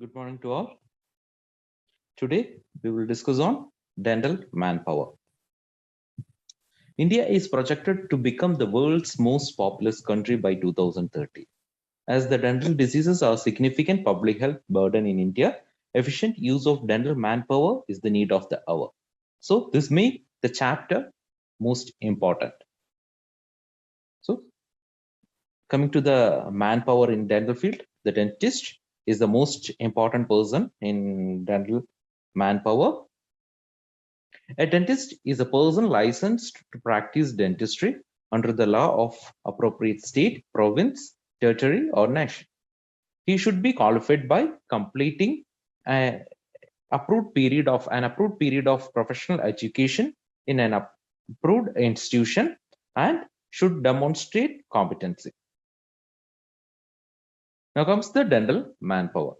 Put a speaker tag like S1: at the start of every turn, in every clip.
S1: Good morning to all. Today we will discuss on dental manpower. India is projected to become the world's most populous country by 2030. As the dental diseases are a significant public health burden in India, efficient use of dental manpower is the need of the hour. So this makes the chapter most important. So coming to the manpower in dental field, the dentist is the most important person in dental manpower. A dentist is a person licensed to practice dentistry under the law of appropriate state, province, territory, or nation. He should be qualified by completing an approved period of professional education in an approved institution and should demonstrate competency. Now comes the dental manpower.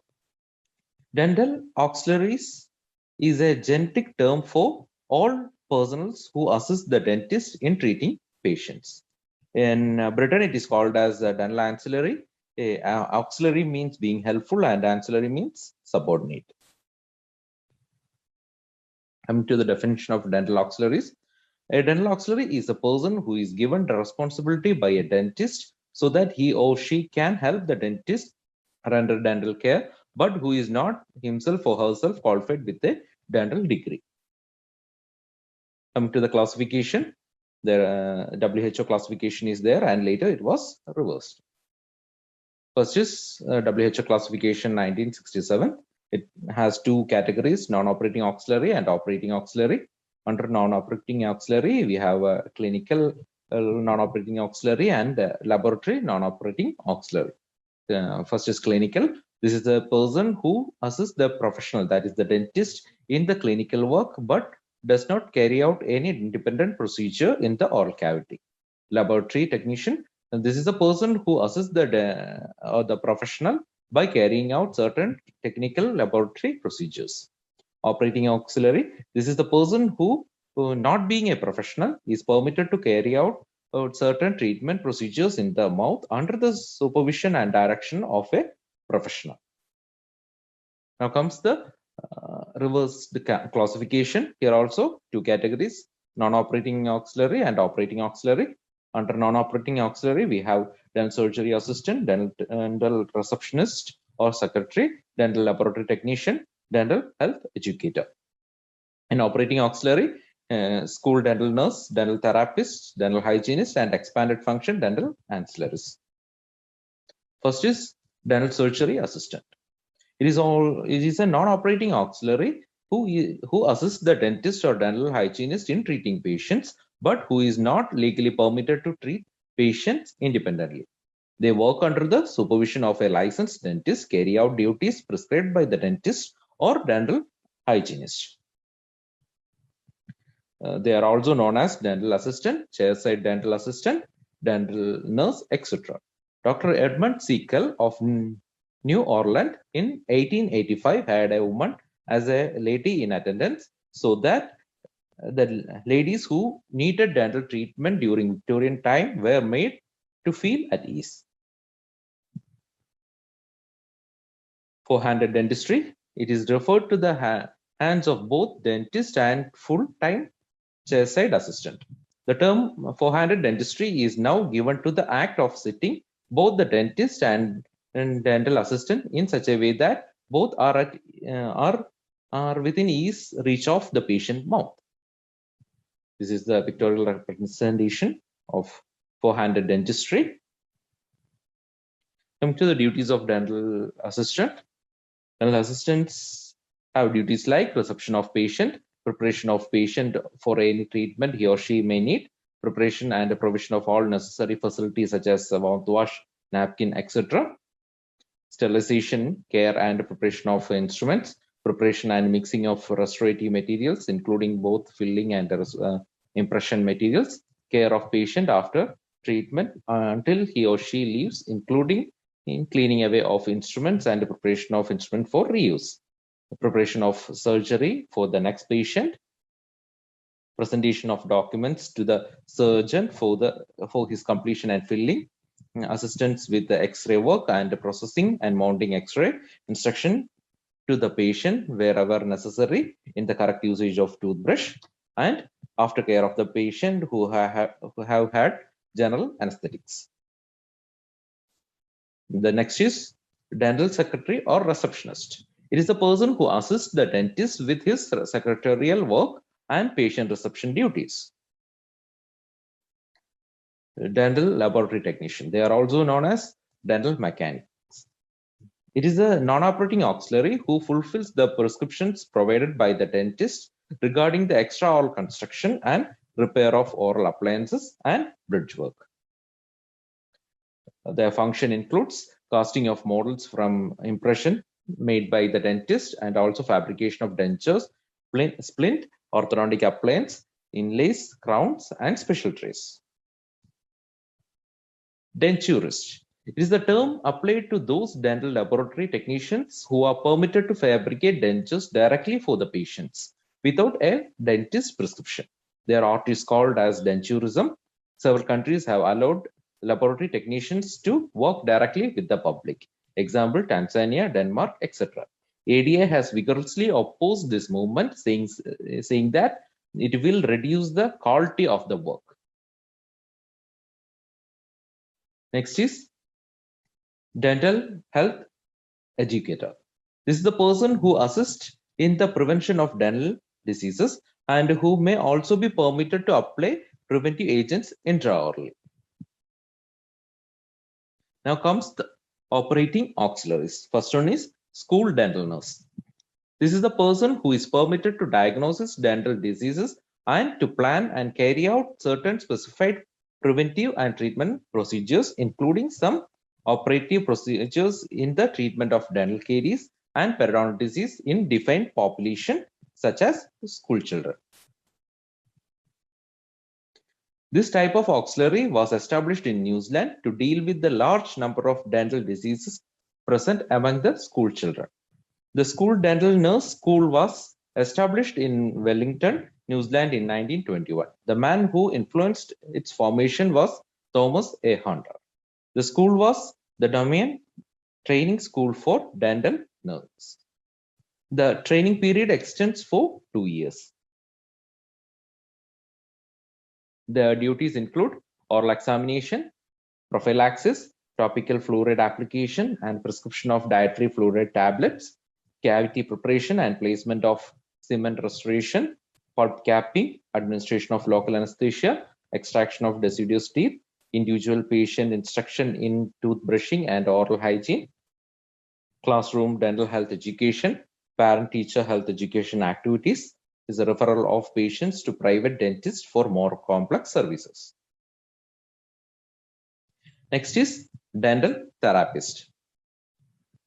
S1: Dental auxiliaries is a generic term for all personnels who assist the dentist in treating patients. In Britain, it is called as a dental ancillary. Auxiliary means being helpful and ancillary means subordinate. Coming to the definition of dental auxiliaries. A dental auxiliary is a person who is given the responsibility by a dentist so that he or she can help the dentist render dental care, but who is not himself or herself qualified with a dental degree. Coming to the classification, the WHO classification is there, and later it was reversed. First is WHO classification 1967. It has two categories: non-operating auxiliary and operating auxiliary. Under non-operating auxiliary, we have a clinical non-operating auxiliary and laboratory non-operating auxiliary. First is clinical. This is the person who assists the professional, that is the dentist, in the clinical work, but does not carry out any independent procedure in the oral cavity. Laboratory technician, and this is the person who assists the professional by carrying out certain technical laboratory procedures. Operating auxiliary, this is the person who, not being a professional, is permitted to carry out certain treatment procedures in the mouth under the supervision and direction of a professional. Now comes the reverse classification. Here also two categories: non-operating auxiliary and operating auxiliary. Under non-operating auxiliary, we have dental surgery assistant, dental receptionist or secretary, dental laboratory technician, dental health educator. In operating auxiliary, school dental nurse, dental therapist, dental hygienist, and expanded function dental ancillaries. First is dental surgery assistant. It is a non-operating auxiliary who assists the dentist or dental hygienist in treating patients, but who is not legally permitted to treat patients independently. They work under the supervision of a licensed dentist, carry out duties prescribed by the dentist or dental hygienist. They are also known as dental assistant, chairside dental assistant, dental nurse, etc. Dr. Edmund Seacole of New Orleans in 1885 had a woman as a lady in attendance, so that the ladies who needed dental treatment during Victorian time were made to feel at ease. Four-handed dentistry, it is referred to the hands of both dentist and full-time chairside assistant. The term four-handed dentistry is now given to the act of sitting both the dentist and dental assistant in such a way that both are within ease reach of the patient mouth. This is the pictorial representation of four-handed dentistry. Coming to the duties of dental assistant. Dental assistants have duties like reception of patient, preparation of patient for any treatment he or she may need, preparation and provision of all necessary facilities such as mouthwash, napkin, etc. Sterilization, care and preparation of instruments, preparation and mixing of restorative materials, including both filling and impression materials, care of patient after treatment until he or she leaves, including in cleaning away of instruments and preparation of instrument for reuse, preparation of surgery for the next patient, presentation of documents to the surgeon for his completion and filling, assistance with the X-ray work and processing and mounting X-ray, instruction to the patient wherever necessary in the correct usage of toothbrush, and aftercare of the patient who have had general anesthetics. The next is dental secretary or receptionist. It is the person who assists the dentist with his secretarial work and patient reception duties. Dental laboratory technician. They are also known as dental mechanics. It is a non-operating auxiliary who fulfills the prescriptions provided by the dentist regarding the extra oral construction and repair of oral appliances and bridge work. Their function includes casting of models from impression made by the dentist and also fabrication of dentures, splint, orthodontic appliance, inlays, crowns, and special trays. Denturist. It is the term applied to those dental laboratory technicians who are permitted to fabricate dentures directly for the patients without a dentist prescription. Their art is called as denturism. Several countries have allowed laboratory technicians to work directly with the public. Example, Tanzania, Denmark, etc. ADA has vigorously opposed this movement, saying that it will reduce the quality of the work. Next is dental health educator. This is the person who assists in the prevention of dental diseases and who may also be permitted to apply preventive agents intraorally. Now comes the operating auxiliaries. First one is school dental nurse. This is the person who is permitted to diagnose dental diseases and to plan and carry out certain specified preventive and treatment procedures, including some operative procedures in the treatment of dental caries and periodontal disease in defined population, such as school children. This type of auxiliary was established in New Zealand to deal with the large number of dental diseases present among the school children. The school dental nurse school was established in Wellington, New Zealand in 1921. The man who influenced its formation was Thomas A. Hunter. The school was the domain training school for dental nurses. The training period extends for 2 years. The duties include oral examination, prophylaxis, topical fluoride application and prescription of dietary fluoride tablets, cavity preparation and placement of cement restoration, pulp capping, administration of local anesthesia, extraction of deciduous teeth, individual patient instruction in toothbrushing and oral hygiene, classroom dental health education, parent-teacher health education activities, is a referral of patients to private dentists for more complex services. Next is dental therapist.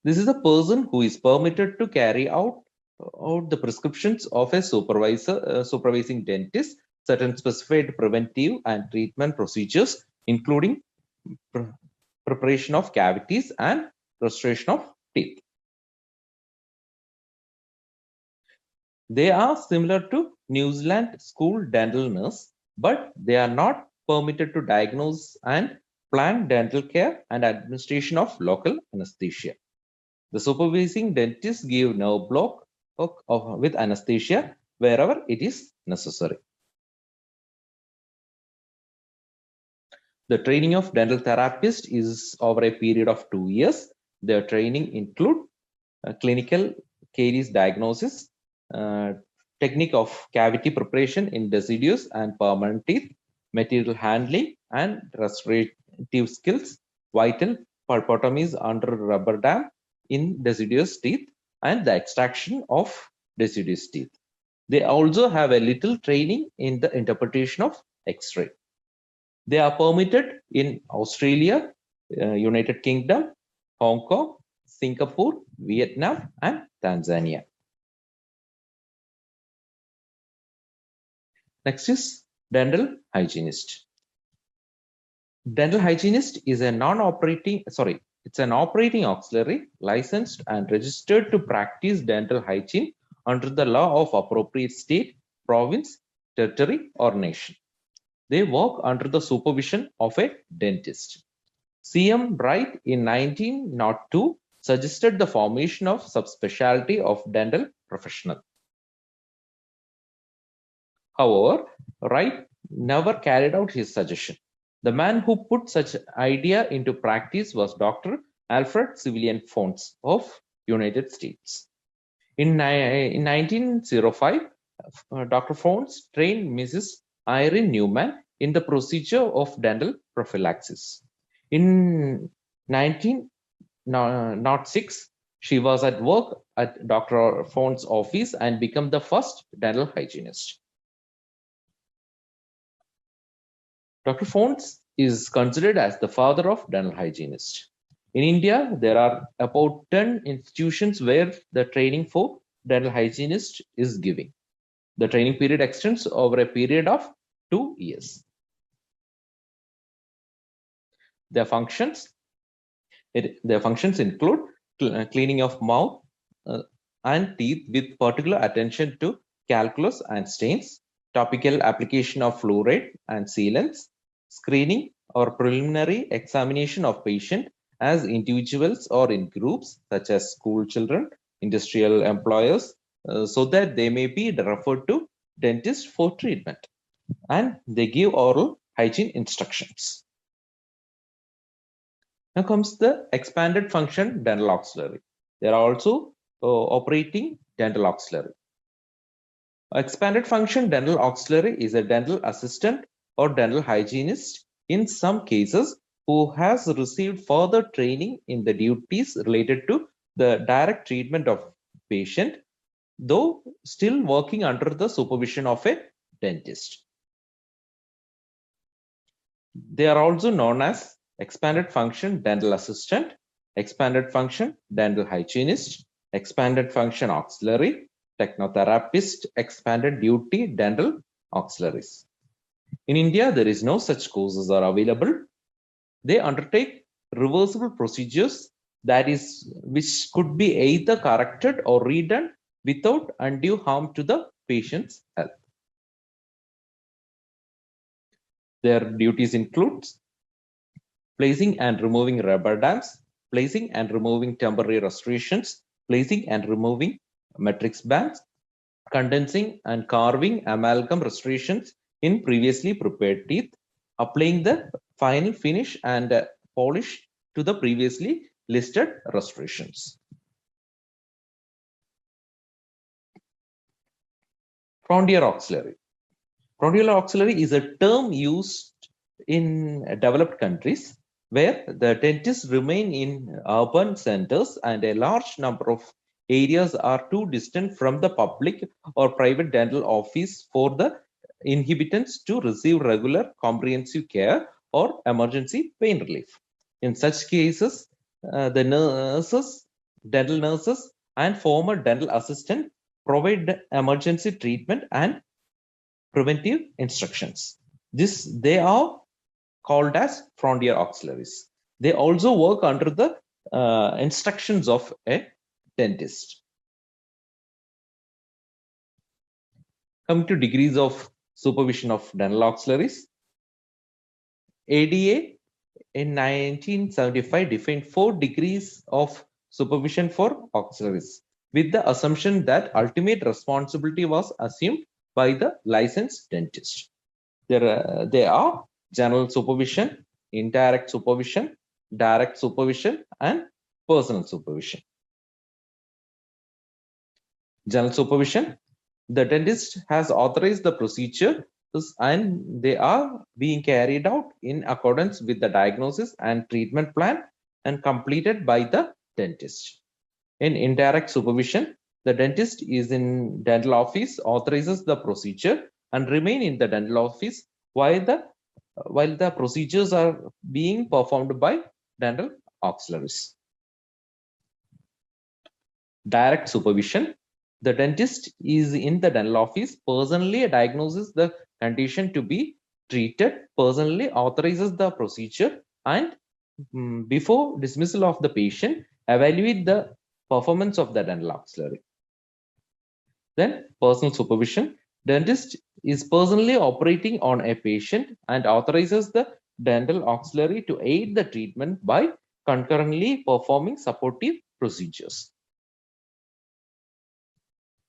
S1: This is a person who is permitted to carry out the prescriptions of a supervising dentist, certain specified preventive and treatment procedures, including preparation of cavities and restoration of teeth. They are similar to New Zealand school dental nurse, but they are not permitted to diagnose and plan dental care and administration of local anesthesia. The supervising dentists give nerve block with anesthesia wherever it is necessary. The training of dental therapist is over a period of 2 years. Their training include clinical caries diagnosis, technique of cavity preparation in deciduous and permanent teeth, material handling and restorative skills, vital pulpotomies under rubber dam in deciduous teeth, and the extraction of deciduous teeth. They also have a little training in the interpretation of X-ray. They are permitted in Australia, United Kingdom, Hong Kong, Singapore, Vietnam, and Tanzania. Next is dental hygienist. Dental hygienist is a it's an operating auxiliary licensed and registered to practice dental hygiene under the law of appropriate state, province, territory, or nation. They work under the supervision of a dentist. CM Bright in 1902 suggested the formation of subspecialty of dental professional. However, Wright never carried out his suggestion. The man who put such idea into practice was Dr. Alfred Civilian Fones of United States. In 1905, Dr. Fones trained Mrs. Irene Newman in the procedure of dental prophylaxis. In 1906, she was at work at Dr. Fones' office and became the first dental hygienist. Dr. Fones is considered as the father of dental hygienist. In India, there are about 10 institutions where the training for dental hygienist is given. The training period extends over a period of 2 years. Their functions include cleaning of mouth and teeth with particular attention to calculus and stains, topical application of fluoride and sealants, screening or preliminary examination of patient as individuals or in groups such as school children, industrial employers, so that they may be referred to dentist for treatment, and they give oral hygiene instructions. Now comes the expanded function dental auxiliary. They are also operating dental auxiliary. Expanded function dental auxiliary is a dental assistant or dental hygienist in some cases who has received further training in the duties related to the direct treatment of patient, though still working under the supervision of a dentist. They are also known as expanded function dental assistant, expanded function dental hygienist, expanded function auxiliary, technotherapist, expanded duty dental auxiliaries. In India, there is no such courses are available. They undertake reversible procedures, that is, which could be either corrected or redone without undue harm to the patient's health. Their duties include placing and removing rubber dams, placing and removing temporary restorations, placing and removing matrix bands, condensing and carving amalgam restorations in previously prepared teeth, applying the final finish and polish to the previously listed restorations. Frontier auxiliary. Frontier auxiliary is a term used in developed countries where the dentists remain in urban centers and a large number of areas are too distant from the public or private dental office for the inhabitants to receive regular comprehensive care or emergency pain relief. In such cases, the nurses, dental nurses, and former dental assistants provide emergency treatment and preventive instructions. They are called as frontier auxiliaries. They also work under the instructions of a dentist. Coming to degrees of supervision of dental auxiliaries, ADA in 1975 defined 4 degrees of supervision for auxiliaries, with the assumption that ultimate responsibility was assumed by the licensed dentist. They are general supervision, indirect supervision, direct supervision, and personal supervision. General supervision, the dentist has authorized the procedure and they are being carried out in accordance with the diagnosis and treatment plan and completed by the dentist. In indirect supervision, the dentist is in dental office, authorizes the procedure and remain in the dental office while the procedures are being performed by dental auxiliaries. Direct supervision, the dentist is in the dental office, personally diagnoses the condition to be treated, personally authorizes the procedure, and before dismissal of the patient, evaluate the performance of the dental auxiliary. Then personal supervision, dentist is personally operating on a patient and authorizes the dental auxiliary to aid the treatment by concurrently performing supportive procedures.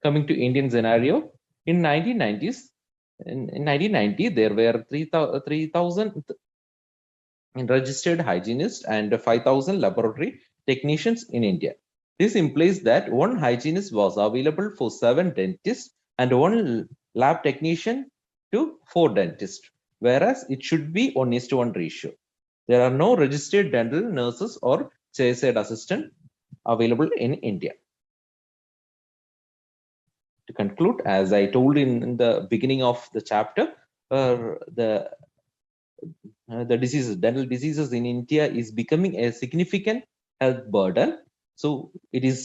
S1: Coming to Indian scenario, in 1990s, in 1990 there were 3,000 registered hygienists and 5,000 laboratory technicians in India. This implies that one hygienist was available for 7 dentists and one lab technician to 4 dentists, whereas it should be 1:1 ratio. There are no registered dental nurses or chairside assistant available in India. To conclude, as I told in the beginning of the chapter, the diseases, dental diseases in India is becoming a significant health burden. So it is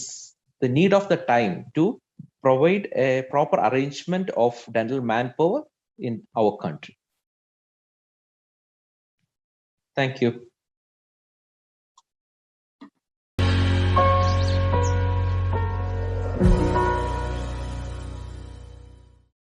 S1: the need of the time to provide a proper arrangement of dental manpower in our country. Thank you.